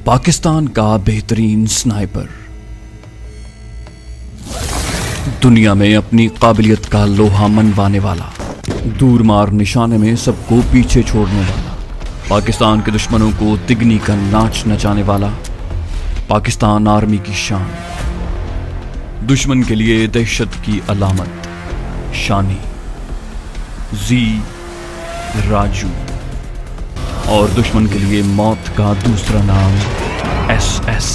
पाकिस्तान का बेहतरीन स्नाइपर, दुनिया में अपनी काबिलियत का लोहा मनवाने वाला, दूर मार निशाने में सबको पीछे छोड़ने वाला, पाकिस्तान के दुश्मनों को तिगनी का नाच नचाने वाला, पाकिस्तान आर्मी की शान, दुश्मन के लिए दहशत की अलामत, शानी जी राजू, और दुश्मन के लिए मौत का दूसरा नाम SS,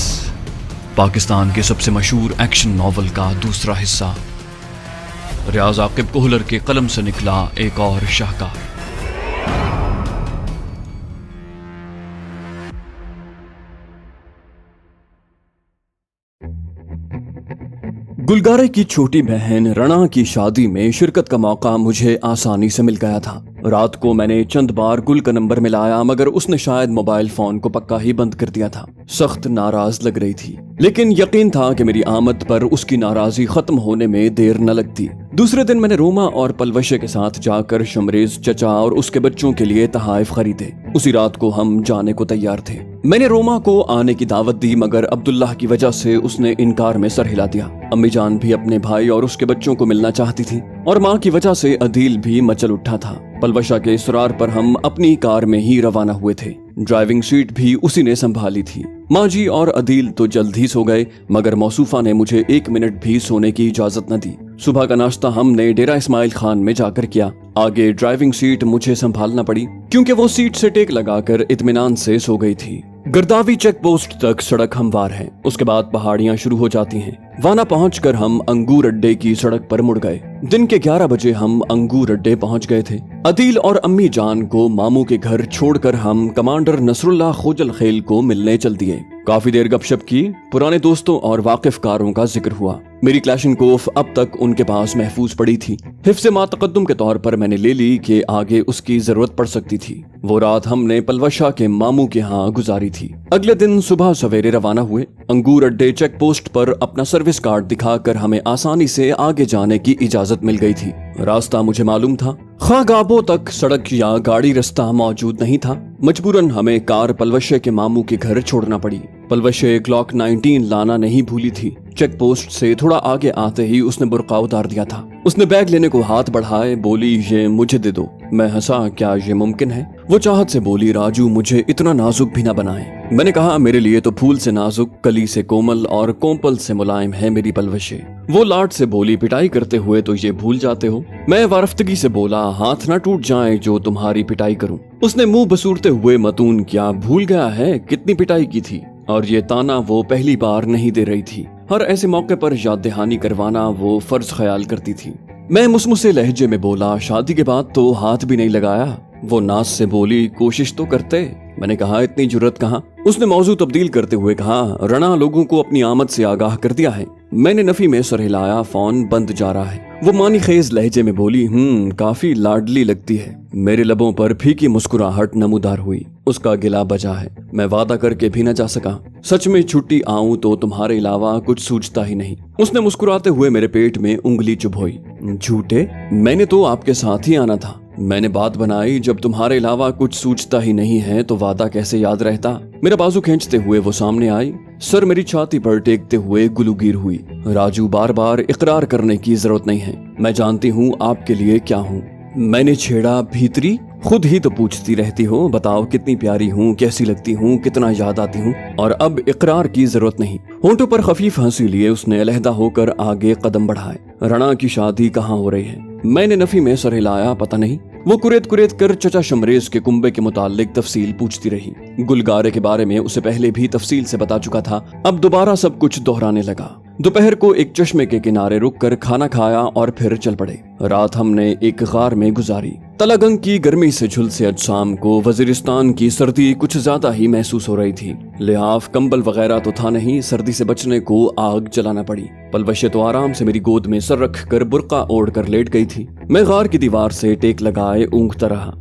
पाकिस्तान के सबसे मशहूर एक्शन नॉवल का दूसरा हिस्सा। रियाज आकिब कोहलर के कलम से निकला एक और शाहकार। गुलगारे की छोटी बहन रणा की शादी में शिरकत का मौका मुझे आसानी से मिल गया था। रात को मैंने चंद बार गुल का नंबर मिलाया, मगर उसने शायद मोबाइल फोन को पक्का ही बंद कर दिया था। सख्त नाराज लग रही थी, लेकिन यकीन था कि मेरी आमद पर उसकी नाराजगी खत्म होने में देर न लगती। दूसरे दिन मैंने रोमा और पलवशे के साथ जाकर शमरेज चचा और उसके बच्चों के लिए तहाइफ खरीदे। उसी रात को हम जाने को तैयार थे। मैंने रोमा को आने की दावत दी, मगर अब्दुल्लाह की वजह से उसने इनकार में सर हिला दिया। अम्मी जान भी अपने भाई और उसके बच्चों को मिलना चाहती थी, और माँ की वजह से अदील भी मचल उठा था। पलवशा के इसरार पर हम अपनी कार में ही रवाना हुए थे। ड्राइविंग सीट भी उसी ने संभाली थी। माँ जी और अदील तो जल्द ही सो गए, मगर मौसूफा ने मुझे 1 मिनट भी सोने की इजाजत न दी। सुबह का नाश्ता हमने डेरा इस्माइल खान में जाकर किया। आगे ड्राइविंग सीट मुझे संभालना पड़ी, क्योंकि वो सीट से टेक लगाकर इत्मीनान से सो गई थी। गर्दावी चेक पोस्ट तक सड़क हमवार है, उसके बाद पहाड़ियां शुरू हो जाती हैं। वाना पहुंचकर हम अंगूर अड्डे की सड़क पर मुड़ गए। दिन के 11 बजे हम अंगूर अड्डे पहुंच गए थे। अदील और अम्मी जान को मामू के घर छोड़कर हम कमांडर नसरुल्लाह खोजल खेल को मिलने चल दिए। काफी देर गपशप की, पुराने दोस्तों और वाकिफकारों का जिक्र हुआ। मेरी क्लैशनकोफ अब तक उनके पास महफूज पड़ी थी। हिफ्ज़ मातकद्दुम के तौर पर मैंने ले ली कि आगे उसकी जरूरत पड़ सकती थी। वो रात हमने पलवशा के मामू के यहाँ गुजारी थी। अगले दिन सुबह सवेरे रवाना हुए। अंगूर अड्डे चेक पोस्ट पर अपना सर्विस कार्ड दिखाकर हमें आसानी से आगे जाने की इजाजत मिल गई थी। रास्ता मुझे मालूम था। खागाबो तक सड़क या गाड़ी रास्ता मौजूद नहीं था। मजबूरन हमें कार पलवशे के मामू के घर छोड़ना पड़ी। पलवशे ग्लॉक 19 लाना नहीं भूली थी। चेक पोस्ट से थोड़ा आगे आते ही उसने बुर्का उतार दिया था। उसने बैग लेने को हाथ बढ़ाए, बोली, ये मुझे दे दो। मैं हंसा, क्या ये मुमकिन है? वो चाहत से बोली, राजू मुझे इतना नाजुक भी ना बनाए। मैंने कहा, मेरे लिए तो फूल से नाजुक, कली से कोमल और कोम्पल से मुलायम है मेरी पलवशे। वो लाड से बोली, पिटाई करते हुए तो ये भूल जाते हो। मैं वारफ्तगी से बोला, हाथ ना टूट जाए जो तुम्हारी पिटाई करूं। उसने मुंह बसूरते हुए मतून किया, भूल गया है कितनी पिटाई की थी, और ये ताना वो पहली बार नहीं दे रही थी। हर ऐसे मौके पर याद दहानी करवाना वो फर्ज ख्याल करती थी। मैं मुसमुसे लहजे में बोला, शादी के बाद तो हाथ भी नहीं लगाया। वो नाज से बोली, कोशिश तो करते। मैंने कहा, इतनी जुर्रत कहाँ? उसने मौजू तब्दील करते हुए कहा, रणा लोगों को अपनी आमद से आगाह कर दिया है। मैंने नफी में सर हिलाया, फोन बंद जा रहा है। वो मानी खेज लहजे में बोली, काफी लाडली लगती है। मेरे लबों पर फीकी मुस्कुराहट नमूदार हुई। उसका गिला बजा है। मैं वादा करके भी न जा सका। सच में छुट्टी आऊं तो तुम्हारे अलावा कुछ सूझता ही नहीं। उसने मुस्कुराते हुए मेरे पेट में उंगली चुभोई। झूठे, मैंने तो आपके साथ ही आना था। मैंने बात बनाई, जब तुम्हारे अलावा कुछ सूझता ही नहीं है तो वादा कैसे याद रहता? मेरा बाजू खींचते हुए वो सामने आई, सर मेरी छाती पर टेकते हुए गुलूगीर हुई। राजू, बार बार इकरार करने की जरूरत नहीं है। मैं जानती हूँ आपके लिए क्या हूँ। मैंने छेड़ा, भीतरी खुद ही तो पूछती रहती हो, बताओ कितनी प्यारी हूँ, कैसी लगती हूँ, कितना याद आती हूँ, और अब इकरार की जरूरत नहीं। होंठों पर खफीफ हंसी लिए उसने अलहदा होकर आगे कदम बढ़ाए। रणा की शादी कहाँ हो रही है? मैंने नफी में सर हिलाया, पता नहीं। वो कुरेद कुरेद कर चचा शमरेज के कुंबे के मुतालिक तफसील पूछती रही। गुलगारे के बारे में उसे पहले भी तफसील से बता चुका था, अब दोबारा सब कुछ दोहराने लगा। दोपहर को एक चश्मे के किनारे रुककर खाना खाया और फिर चल पड़े। रात हमने एक गार में गुजारी। तलागंग की गर्मी से झुलसे अजसाम को वजीरिस्तान की सर्दी कुछ ज्यादा ही महसूस हो रही थी। लिहाफ कंबल वगैरह तो था नहीं, सर्दी से बचने को आग जलाना पड़ी। पलवशे तो आराम से मेरी गोद में सर रख कर बुर्का ओढ़ कर लेट गई थी। मैं गार की दीवार से टेक लगाए ऊँघता रहा।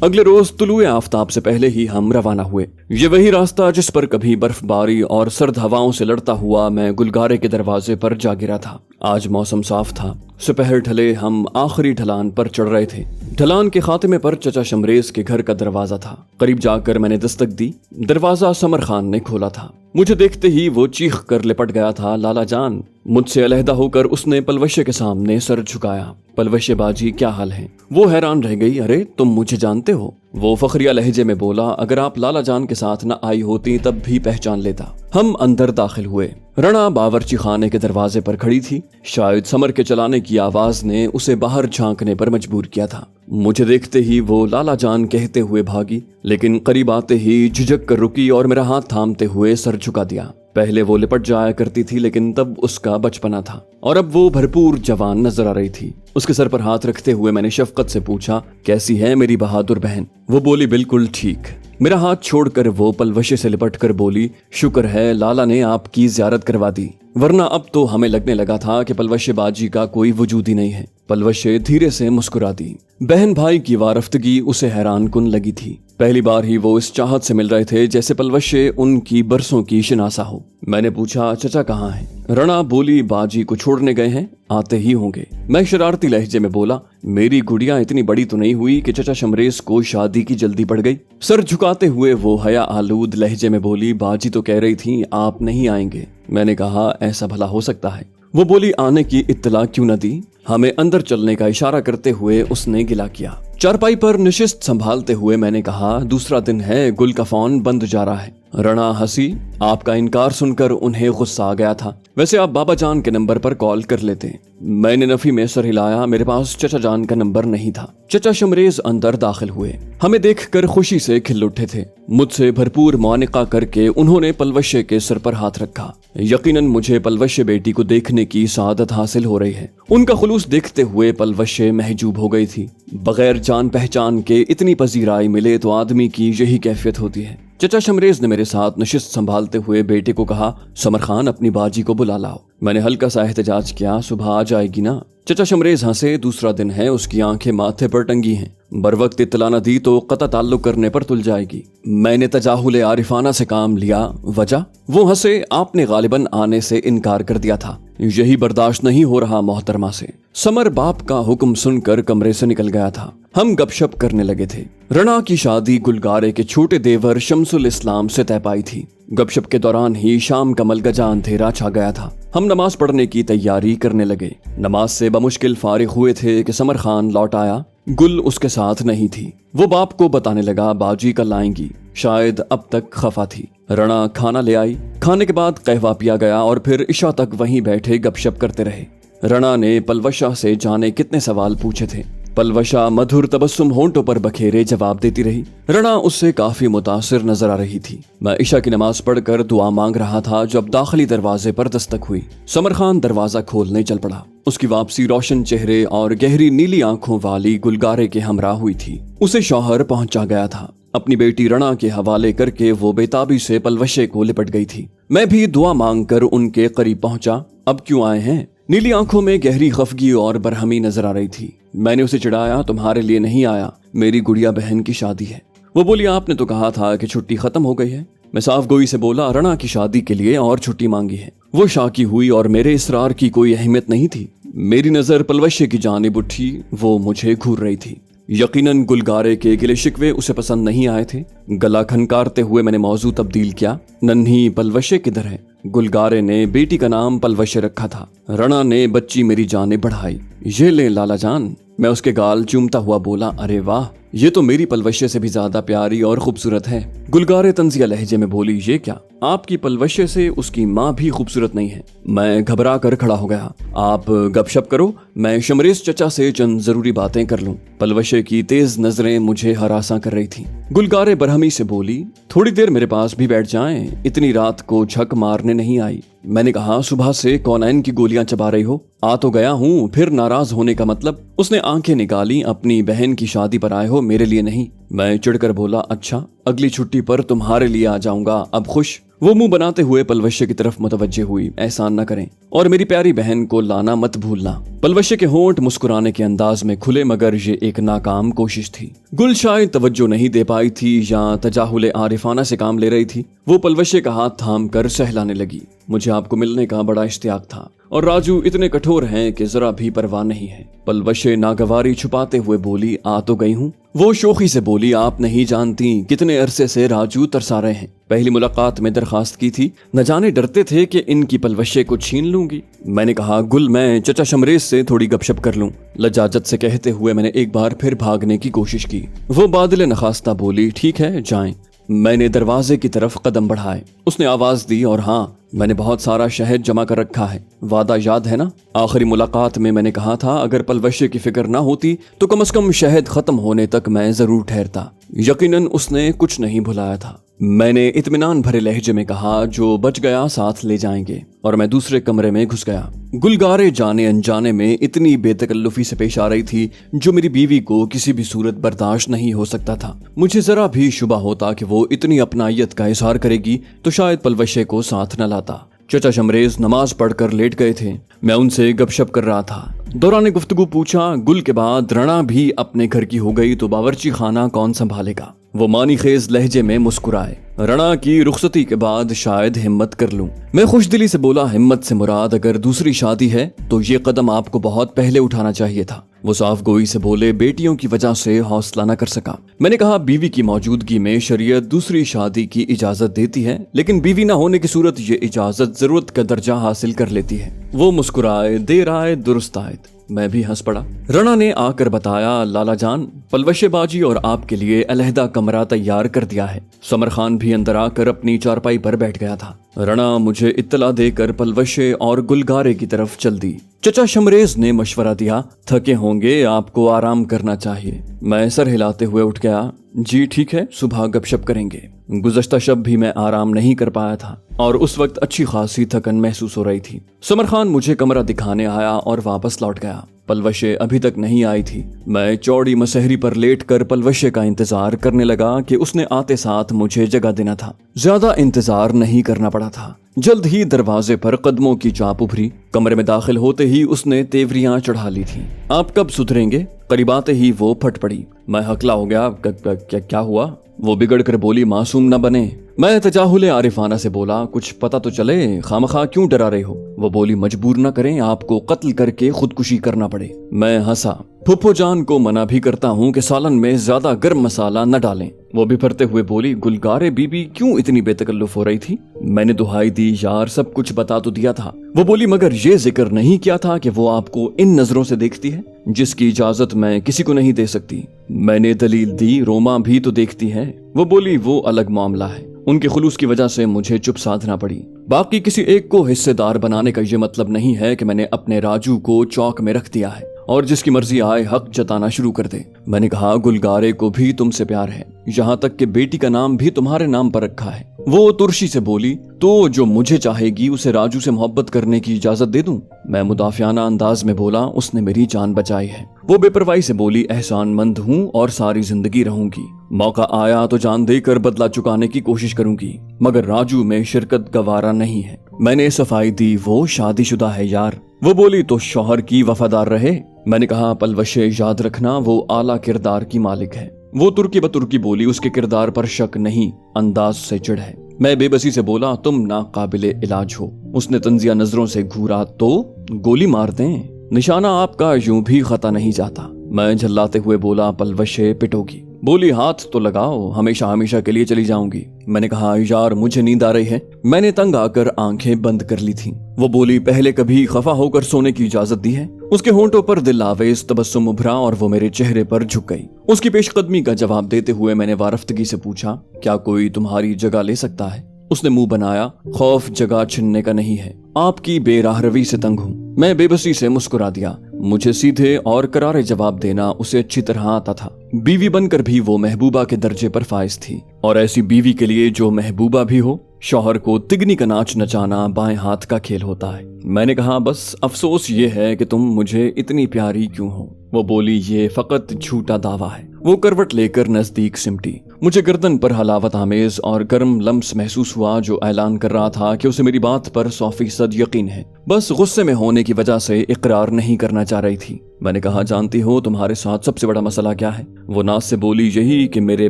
अगले रोज तुलुए आफताब से पहले ही हम रवाना हुए। ये वही रास्ता जिस पर कभी बर्फबारी और सर्द हवाओं से लड़ता हुआ मैं गुलगारे के दरवाजे पर जा गिरा था। आज मौसम साफ था। सुपहर ढले हम आखिरी ढलान पर चढ़ रहे थे। ढलान के खात्मे पर चचा शमरेज के घर का दरवाजा था। करीब जाकर मैंने दस्तक दी। दरवाजा समर खान ने खोला था। मुझे देखते ही वो चीख कर लिपट गया था, लाला जान। मुझसे अलहदा होकर उसने पलवशे के सामने सर झुकाया। पलवशे बाजी, क्या हाल है? वो हैरान रह गई। अरे तुम मुझे जानते हो? वो फखरिया लहजे में बोला, अगर आप लाला जान के साथ न आई होती तब भी पहचान लेता। हम अंदर दाखिल हुए। रणा बावर्ची खाने के दरवाजे पर खड़ी थी। शायद समर के चलाने की आवाज ने उसे बाहर झांकने पर मजबूर किया था। मुझे देखते ही वो लाला जान कहते हुए भागी, लेकिन करीब आते ही झिझक कर रुकी और मेरा हाथ थामते हुए सर झुका दिया। पहले वो लिपट जाया करती थी, लेकिन तब उसका बचपना था और अब वो भरपूर जवान नजर आ रही थी। उसके सर पर हाथ रखते हुए मैंने शफकत से पूछा, कैसी है मेरी बहादुर बहन? वो बोली, बिल्कुल ठीक। मेरा हाथ छोड़कर वो पलवशे से लिपट कर बोली, शुक्र है लाला ने आपकी जियारत करवा दी, वरना अब तो हमें लगने लगा था कि पलवशे बाजी का कोई वजूद ही नहीं है। पलवशे धीरे से मुस्कुरा दी। बहन भाई की वारफ्तगी उसे हैरान कुन लगी थी। पहली बार ही वो इस चाहत से मिल रहे थे जैसे पलवशे उनकी बरसों की शिनासा हो। मैंने पूछा, चचा कहाँ हैं? रणा बोली, बाजी को छोड़ने गए हैं, आते ही होंगे। मैं शरारती लहजे में बोला, मेरी गुड़िया इतनी बड़ी तो नहीं हुई कि चचा शमरेज को शादी की जल्दी पड़ गई? सर झुकाते हुए वो हया आलूद लहजे में बोली, बाजी तो कह रही थी आप नहीं आएंगे। मैंने कहा, ऐसा भला हो सकता है? वो बोली, आने की इत्तला क्यों न दी? हमें अंदर चलने का इशारा करते हुए उसने गिला किया। चारपाई पर निशिस्त संभालते हुए मैंने कहा, दूसरा दिन है, गुल का फोन बंद जा रहा है। रणा हंसी। आपका इनकार सुनकर उन्हें गुस्सा आ गया था। वैसे आप बाबा जान के नंबर पर कॉल कर लेते। मैंने नफी में सर हिलाया। मेरे पास चचा जान का नंबर नहीं था। चचा शमरेज अंदर दाखिल हुए। हमें देखकर खुशी से खिल उठे थे। मुझसे भरपूर मौनिका करके उन्होंने पलवशे के सर पर हाथ रखा। यकीनन मुझे पलवशे बेटी को देखने की सादत हासिल हो रही है। उनका खुलूस देखते हुए पलवशे महजूब हो गई थी। बगैर जान पहचान के इतनी पजीराई मिले तो आदमी की यही कैफियत होती है। चचा शमरेज ने मेरे साथ नशिस्त संभालते हुए बेटे को कहा, समर खान अपनी बाजी को बुला लाओ। मैंने हल्का सा एहतजाज किया, सुबह आ जाएगी ना? चचा शमरेज हंसे। दूसरा दिन है, उसकी आंखें माथे पर टंगी हैं। बरवक्त इत्तला न दी तो कता ताल्लुक करने पर तुल जाएगी। मैंने तजाहुल आरिफाना से काम लिया। वजह? वो हंसे। आपने गालिबन आने से इनकार कर दिया था। यही बर्दाश्त नहीं हो रहा मोहतरमा से। समर बाप का हुक्म सुनकर कमरे से निकल गया था। हम गपशप करने लगे थे। रणा की शादी गुलगारे के छोटे देवर शमसुल इस्लाम से तय पाई थी। गपशप के दौरान ही शाम का मलगजा अंधेरा छा गया था। हम नमाज पढ़ने की तैयारी करने लगे। नमाज से बमुश्किल फारिग हुए थे कि समर खान लौट आया। गुल उसके साथ नहीं थी। वो बाप को बताने लगा, बाजी कल आएंगी। शायद अब तक खफा थी। रणा खाना ले आई। खाने के बाद कहवा पिया गया और फिर इशा तक वहीं बैठे गपशप करते रहे। रणा ने पलवशा से जाने कितने सवाल पूछे थे। पलवशा मधुर तबस्सुम होंठों पर बखेरे जवाब देती रही। रणा उससे काफी मुतासिर नजर आ रही थी। मैं इशा की नमाज पढ़कर दुआ मांग रहा था जब दाखिली दरवाजे पर दस्तक हुई। समर खान दरवाजा खोलने चल पड़ा। उसकी वापसी रोशन चेहरे और गहरी नीली आंखों वाली गुलगारे के हमरा हुई थी। उसे शौहर पहुंचा गया था। अपनी बेटी रणा के हवाले करके वो बेताबी से पलवशे को लिपट गई थी। मैं भी दुआ मांगकर उनके करीब पहुंचा। अब क्यों आए हैं? नीली आंखों में गहरी खफगी और बरहमी नजर आ रही थी। मैंने उसे चिढ़ाया, तुम्हारे लिए नहीं आया, मेरी गुड़िया बहन की शादी है। वो बोली, आपने तो कहा था कि छुट्टी खत्म हो गई है। मैं साफ गोई से बोला, रणा की शादी के लिए और छुट्टी मांगी है। वो शाकी हुई और मेरे इसरार की कोई अहमियत नहीं थी। मेरी नजर पलवशे की जानिब उठी। वो मुझे घूर रही थी। यकीनन गुलगारे के गिले शिकवे उसे पसंद नहीं आए थे। गला खनकारते हुए मैंने मौजू तब्दील किया, नन्ही पलवशे किधर है? गुलगारे ने बेटी का नाम पलवशे रखा था। रणा ने बच्ची मेरी जाने बढ़ाई। ये ले लाला जान। मैं उसके गाल चूमता हुआ बोला, अरे वाह, ये तो मेरी पलवशे से भी ज्यादा प्यारी और खूबसूरत है। गुलगारे तंजिया लहजे में बोली, ये क्या? आपकी पलवशे से उसकी माँ भी खूबसूरत नहीं है। मैं घबरा कर खड़ा हो गया। आप गपशप करो, मैं शमरेज चचा से चंद जरूरी बातें कर लूं। पलवशे की तेज नजरें मुझे हरासा कर रही थी। गुलगारे बरहमी से बोली, थोड़ी देर मेरे पास भी बैठ जाएं, इतनी रात को झक मारने नहीं आई। मैंने कहा, सुबह से कौनैन की गोलियां चबा रही हो? आ तो गया हूँ, फिर नाराज होने का मतलब? उसने आंखें निकाली, अपनी बहन की शादी पर आए हो, मेरे लिए नहीं। मैं चिढ़कर बोला, अच्छा, अगली छुट्टी पर तुम्हारे लिए आ जाऊंगा, अब खुश? वो मुंह बनाते हुए पलवशे की तरफ मुतवज्जे हुई, एहसान न करें और मेरी प्यारी बहन को लाना मत भूलना। पलवशे के होंठ मुस्कुराने के अंदाज में खुले, मगर ये एक नाकाम कोशिश थी। गुल शायद तवज्जो नहीं दे पाई थी या तजाहुल आरिफाना से काम ले रही थी। वो पलवशे का हाथ थाम कर सहलाने लगी। मुझे आपको मिलने का बड़ा इश्तियाक था और राजू इतने कठोर हैं कि जरा भी परवाह नहीं है। पलवशे नागवारी छुपाते हुए बोली, आ तो गई हूँ। वो शोखी से बोली, आप नहीं जानती कितने अरसे से राजू तरसा रहे हैं। पहली मुलाकात में दरखास्त की थी, न जाने डरते थे कि इनकी पलवशे को छीन लूंगी। मैंने कहा, गुल मैं चचा शमरेज से थोड़ी गपशप कर लूं। लजाजत से कहते हुए मैंने एक बार फिर भागने की कोशिश की। वो बादल नखास्ता बोली, ठीक है जाएं। मैंने दरवाजे की तरफ कदम बढ़ाए। उसने आवाज दी, और हाँ, मैंने बहुत सारा शहद जमा कर रखा है, वादा याद है ना? आखिरी मुलाकात में मैंने कहा था अगर पलवशे की फिक्र ना होती तो कम से कम शहद खत्म होने तक मैं जरूर ठहरता। यकीनन उसने कुछ नहीं भुलाया था। मैंने इत्मीनान भरे लहजे में कहा, जो बच गया साथ ले जाएंगे, और मैं दूसरे कमरे में घुस गया। गुलगारे जाने अनजाने में इतनी बेतकल्लुफी से पेश आ रही थी जो मेरी बीवी को किसी भी सूरत बर्दाश्त नहीं हो सकता था। मुझे जरा भी शुबा होता कि वो इतनी अपनायत का इजहार करेगी तो शायद पलवशे को साथ न लाता। चचा शमरेज नमाज पढ़कर लेट गए थे। मैं उनसे गपशप कर रहा था। दौरान गुफ्तगू पूछा, गुल के बाद रणा भी अपने घर की हो गई तो बावर्ची खाना कौन संभालेगा? वो मानी खेज लहजे में मुस्कुराए। रणा की रुखसती के बाद शायद हिम्मत कर लूं। मैं खुशदिली से बोला, हिम्मत से मुराद अगर दूसरी शादी है तो ये कदम आपको बहुत पहले उठाना चाहिए था। वो साफ गोई से बोले, बेटियों की वजह से हौसला न कर सका। मैंने कहा, बीवी की मौजूदगी में शरीयत दूसरी शादी की इजाजत देती है, लेकिन बीवी न होने की सूरत ये इजाजत जरूरत का दर्जा हासिल कर लेती है। वो मुस्कुराए, देर आए दुरुस्त आए। मैं भी हंस पड़ा। रणा ने आकर बताया, लाला जान, पलवशे बाजी और आपके लिए अलहदा कमरा तैयार कर दिया है। समर खान भी अंदर आकर अपनी चारपाई पर बैठ गया था। रणा मुझे इत्तला देकर पलवशे और गुलगारे की तरफ चल दी। चचा शमरेज ने मशवरा दिया, थके होंगे, आपको आराम करना चाहिए। मैं सर हिलाते हुए उठ गया। जी ठीक है, सुबह गपशप करेंगे। गुज़श्ता शब भी मैं आराम नहीं कर पाया था और उस वक्त अच्छी खासी थकन महसूस हो रही थी। समर खान मुझे कमरा दिखाने आया और वापस लौट गया। पलवशे अभी तक नहीं आई थी। मैं चौड़ी मसहरी पर लेटकर पलवशे का इंतजार करने लगा कि उसने आते साथ मुझे जगह देना था। ज्यादा इंतजार नहीं करना पड़ा था। जल्द ही दरवाजे पर कदमों की चाप उभरी। कमरे में दाखिल होते ही उसने तेवरियां चढ़ा ली थी। आप कब सुधरेंगे? करीब आते ही वो फट पड़ी। मैं हकला हो गया। क्या हुआ? वो बिगड़ कर बोली, मासूम न बने। मैं तजाहुल आरिफाना से बोला, कुछ पता तो चले, खामखा क्यों डरा रहे हो? वो बोली, मजबूर न करें आपको कत्ल करके खुदकुशी करना पड़े। मैं हंसा। फुप्पो जान को मना भी करता हूँ कि सालन में ज्यादा गर्म मसाला न डालें। वो भी भरते हुए बोली, गुलगारे बीबी क्यों इतनी बेतकल्लुफ हो रही थी? मैंने दुहाई दी, यार सब कुछ बता तो दिया था। वो बोली, मगर ये जिक्र नहीं किया था कि वो आपको इन नजरों से देखती है जिसकी इजाजत मैं किसी को नहीं दे सकती। मैंने दलील दी, रोमा भी तो देखती है। वो बोली, वो अलग मामला है, उनके खुलूस की वजह से मुझे चुप साधना पड़ी। बाकी किसी एक को हिस्सेदार बनाने का ये मतलब नहीं है कि मैंने अपने राजू को चौक में रख दिया है और जिसकी मर्जी आए हक जताना शुरू कर दे। मैंने कहा, गुलगारे को भी तुमसे प्यार है, यहाँ तक कि बेटी का नाम भी तुम्हारे नाम पर रखा है। वो तुरशी से बोली, तो जो मुझे चाहेगी उसे राजू से मोहब्बत करने की इजाजत दे दूं? मैं मुदाफियाना अंदाज में बोला, उसने मेरी जान बचाई है। वो बेपरवाही से बोली, एहसानमंद हूँ और सारी जिंदगी रहूंगी। मौका आया तो जान देकर बदला चुकाने की कोशिश करूंगी, मगर राजू में शिरकत गवारा नहीं है। मैंने सफाई दी, वो शादीशुदा है यार। वो बोली, तो शौहर की वफादार रहे। मैंने कहा, पलवशे याद रखना वो आला किरदार की मालिक है। वो तुर्की बतुर्की बोली, उसके किरदार पर शक नहीं, अंदाज से चिढ़ है। मैं बेबसी से बोला, तुम नाकाबिले इलाज हो। उसने तंजिया नजरों से घूरा, तो गोली मार दें, निशाना आपका यूं भी खता नहीं जाता। मैं झल्लाते हुए बोला, पलवशे पिटोगी। बोली, हाथ तो लगाओ, हमेशा हमेशा के लिए चली जाऊंगी। मैंने कहा, यार मुझे नींद आ रही है। मैंने तंग आकर आंखें बंद कर ली थीं। वो बोली, पहले कभी खफा होकर सोने की इजाजत दी है? उसके होंठों पर दिलावेज तबस्सुम उभरा और वो मेरे चेहरे पर झुक गई। उसकी पेशकदमी का जवाब देते हुए मैंने वारफ्तगी से पूछा, क्या कोई तुम्हारी जगह ले सकता है? उसने मुंह बनाया, खौफ जगह छिनने का नहीं है, आपकी बेराहरवी से तंग हूँ। मैं बेबसी से मुस्कुरा दिया। मुझे सीधे और करारे जवाब देना उसे अच्छी तरह आता था। बीवी बनकर भी वो महबूबा के दर्जे पर फाइज थी, और ऐसी बीवी के लिए जो महबूबा भी हो, शौहर को तिगनी का नाच नचाना बाएं हाथ का खेल होता है। मैंने कहा, बस अफसोस ये है कि तुम मुझे इतनी प्यारी क्यों हो? वो बोली, ये फकत झूठा दावा है। वो करवट लेकर नजदीक सिमटी, मुझे गर्दन पर हलावत आमेज और गर्म लम्स महसूस हुआ जो ऐलान कर रहा था कि उसे मेरी बात पर 100% यकीन है, बस गुस्से में होने की वजह से इकरार नहीं करना चाह रही थी। मैंने कहा, जानती हो तुम्हारे साथ सबसे बड़ा मसला क्या है? वो नाज से बोली, यही कि मेरे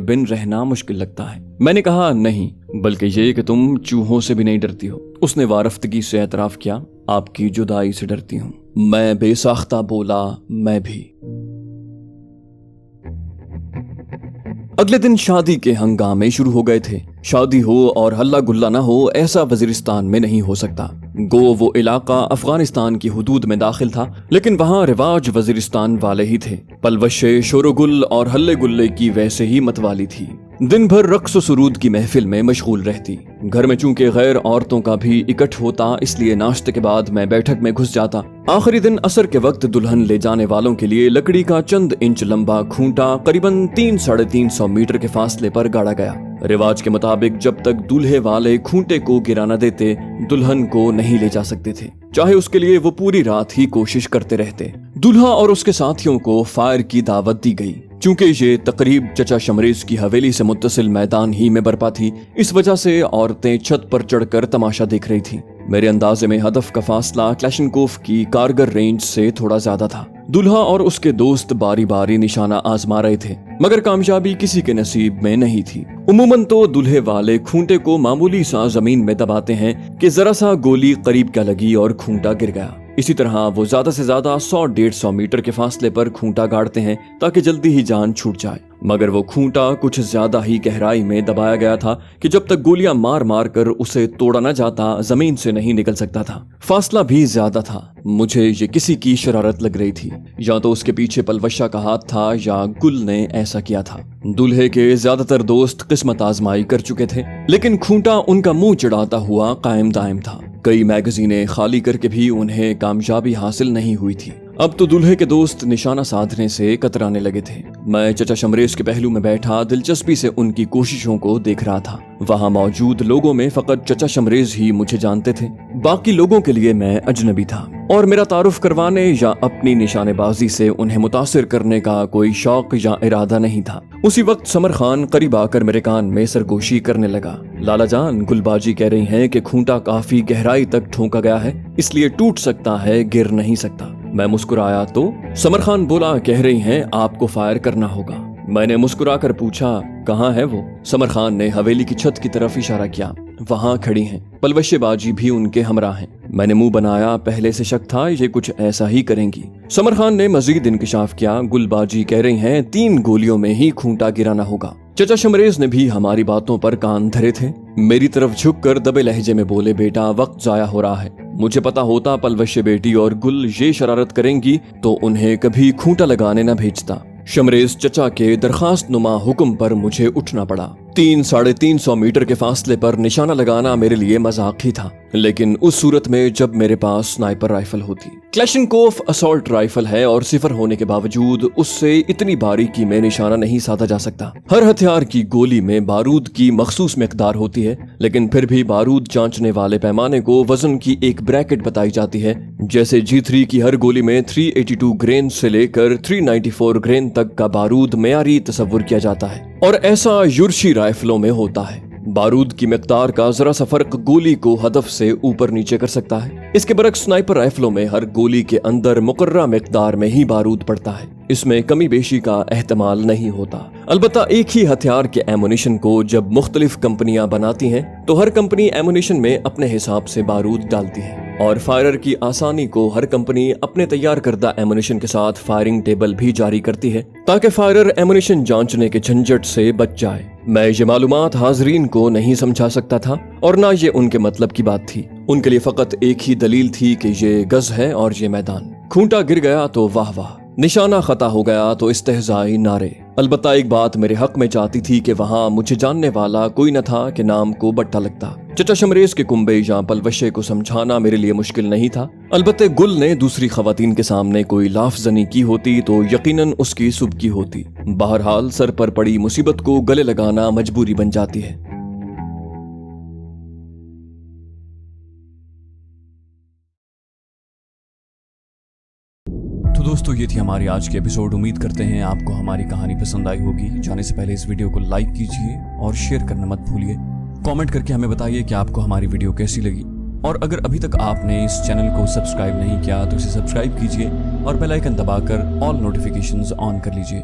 बिन रहना मुश्किल लगता है। मैंने कहा, नहीं, बल्कि ये कि तुम चूहों से भी नहीं डरती हो। उसने वारफ्तगी से एतराफ किया, आपकी जुदाई से डरती हूँ। मैं बेसाख्ता बोला, मैं भी। अगले दिन शादी के हंगामे शुरू हो गए थे। शादी हो और हल्ला गुल्ला ना हो, ऐसा वजीरिस्तान में नहीं हो सकता। गो वो इलाका अफगानिस्तान की हुदूद में दाखिल था, लेकिन वहाँ रिवाज वजीरिस्तान वाले ही थे। पलवशे, शोरगुल और हल्ले गुल्ले की वैसे ही मतवाली थी। दिन भर रक्स सुरूद की महफिल में मशगूल रहती। घर में चूंकि गैर औरतों का भी इकट्ठ होता, इसलिए नाश्ते के बाद मैं बैठक में घुस जाता। आखिरी दिन असर के वक्त दुल्हन ले जाने वालों के लिए लकड़ी का चंद इंच लंबा खूंटा करीबन 300-350 मीटर के फासले पर गाड़ा गया। रिवाज के मुताबिक जब तक दूल्हे वाले खूंटे को गिरा न देते, दुल्हन को नहीं ले जा सकते थे, चाहे उसके लिए वो पूरी रात ही कोशिश करते रहते। दूल्हा और उसके साथियों को फायर की दावत दी गई। चूंकि ये तकरीब चचा शमरेज की हवेली से मुत्तसिल मैदान ही में बरपा थी, इस वजह से औरतें छत पर चढ़कर तमाशा देख रही थीं। मेरे अंदाजे में हदफ का फासला क्लैशनकोफ की कारगर रेंज से थोड़ा ज्यादा था। दूल्हा और उसके दोस्त बारी बारी निशाना आजमा रहे थे, मगर कामयाबी किसी के नसीब में नहीं थी। उमूमन तो दूल्हे वाले खूंटे को मामूली सा जमीन में दबाते हैं कि जरा सा गोली करीब क्या लगी और खूंटा गिर गया। इसी तरह वो ज्यादा से ज्यादा 100-150 मीटर के फासले पर खूंटा गाड़ते हैं ताकि जल्दी ही जान छूट जाए। मगर वो खूंटा कुछ ज्यादा ही गहराई में दबाया गया था कि जब तक गोलियां मार मार कर उसे तोड़ा न जाता, जमीन से नहीं निकल सकता था। फासला भी ज्यादा था। मुझे ये किसी की शरारत लग रही थी। या तो उसके पीछे पलवशा का हाथ था या गुल ने ऐसा किया था। दूल्हे के ज्यादातर दोस्त किस्मत आजमाई कर चुके थे, लेकिन खूंटा उनका मुंह चढ़ाता हुआ कायम दायम था। कई मैगजीनें खाली करके भी उन्हें कामयाबी हासिल नहीं हुई थी। अब तो दूल्हे के दोस्त निशाना साधने से कतराने लगे थे। मैं चचा शमरेज के पहलू में बैठा दिलचस्पी से उनकी कोशिशों को देख रहा था। वहाँ मौजूद लोगों में फकत चचा शमरेज ही मुझे जानते थे, बाकी लोगों के लिए मैं अजनबी था और मेरा तारुफ करवाने या अपनी निशानेबाजी से उन्हें मुतासिर करने का कोई शौक या इरादा नहीं था। उसी वक्त समर खान करीब आकर मेरे कान में सरगोशी करने लगा। लाला जान, गुलबाजी कह रही हैं कि खूंटा काफी गहराई तक ठोंका गया है, इसलिए टूट सकता है, गिर नहीं सकता। मैं मुस्कुराया तो समर खान बोला, कह रही हैं आपको फायर करना होगा। मैंने मुस्कुराकर पूछा, कहाँ है वो? समर खान ने हवेली की छत की तरफ इशारा किया। वहाँ खड़ी हैं। पलवशेबाजी भी उनके हमरा हैं। मैंने मुंह बनाया, पहले से शक था ये कुछ ऐसा ही करेंगी। समर खान ने मजीद इंकिशाफ किया, गुलबाजी कह रही हैं 3 गोलियों में ही खूंटा गिराना होगा। चचा शमरेज ने भी हमारी बातों पर कान धरे थे। मेरी तरफ झुककर दबे लहजे में बोले, बेटा वक्त जाया हो रहा है। मुझे पता होता पलवशे बेटी और गुल ये शरारत करेंगी तो उन्हें कभी खूंटा लगाने न भेजता। शमरेज चचा के दरखास्त नुमा हुक्म पर मुझे उठना पड़ा। 300-350 मीटर के फासले पर निशाना लगाना मेरे लिए मजाक ही था, लेकिन उस सूरत में जब मेरे पास स्नाइपर राइफल होती। क्लैशनकोफ असॉल्ट राइफल है और सिफर होने के बावजूद उससे इतनी बारीकी में निशाना नहीं साधा जा सकता। हर हथियार की गोली में बारूद की मखसूस मिकदार होती है, लेकिन फिर भी बारूद जांचने वाले पैमाने को वजन की एक ब्रैकेट बताई जाती है। जैसे G3 की हर गोली में 382 ग्रेन से लेकर 394 ग्रेन तक का बारूद मेयारी तस्वुर किया जाता है, और ऐसा युर्शी राइफलों में होता है। बारूद की मिकदार का जरा सा फर्क गोली को हदफ से ऊपर नीचे कर सकता है। इसके बरक्स स्नाइपर राइफलों में हर गोली के अंदर मुकर्रा मिकदार में ही बारूद पड़ता है, इसमें कमी बेशी का एहतमाल नहीं होता। अलबत्ता एक ही हथियार के एमुनिशन को जब मुख्तलिफ कंपनियां बनाती हैं तो हर कंपनी एमुनिशन में अपने हिसाब से बारूद डालती है, और फायरर की आसानी को हर कंपनी अपने तैयार करदा एमुनिशन के साथ फायरिंग टेबल भी जारी करती है ताकि फायरर एमुनिशन जांचने के झंझट से बच जाए। मैं ये मालूमात हाजरीन को नहीं समझा सकता था और ना ये उनके मतलब की बात थी। उनके लिए फकत एक ही दलील थी कि ये गज है और ये मैदान। खूंटा गिर गया तो वाह वाह, निशाना खता हो गया तो इस्तेहजाई नारे। अलबत्ता एक बात मेरे हक में चाहती थी कि वहाँ मुझे जानने वाला कोई न था कि नाम को बट्टा लगता। चचा शमरेज के कुंबे या पलवशे को समझाना मेरे लिए मुश्किल नहीं था। अलबत्ते गुल ने दूसरी खवातीन के सामने कोई लाफजनी की होती तो यकीनन उसकी सुबकी होती। बहरहाल सर पर पड़ी मुसीबत को गले लगाना मजबूरी बन जाती है। तो दोस्तों दोस्तों ये थी हमारी आज की एपिसोड। उम्मीद करते हैं आपको हमारी कहानी पसंद आई होगी। जाने से पहले इस वीडियो को लाइक कीजिए और शेयर करना मत भूलिए। कमेंट करके हमें बताइए कि आपको हमारी वीडियो कैसी लगी। और अगर अभी तक आपने इस चैनल को सब्सक्राइब नहीं किया तो इसे सब्सक्राइब कीजिए और बेल आइकन दबाकर ऑल नोटिफिकेशंस ऑन कर लीजिए।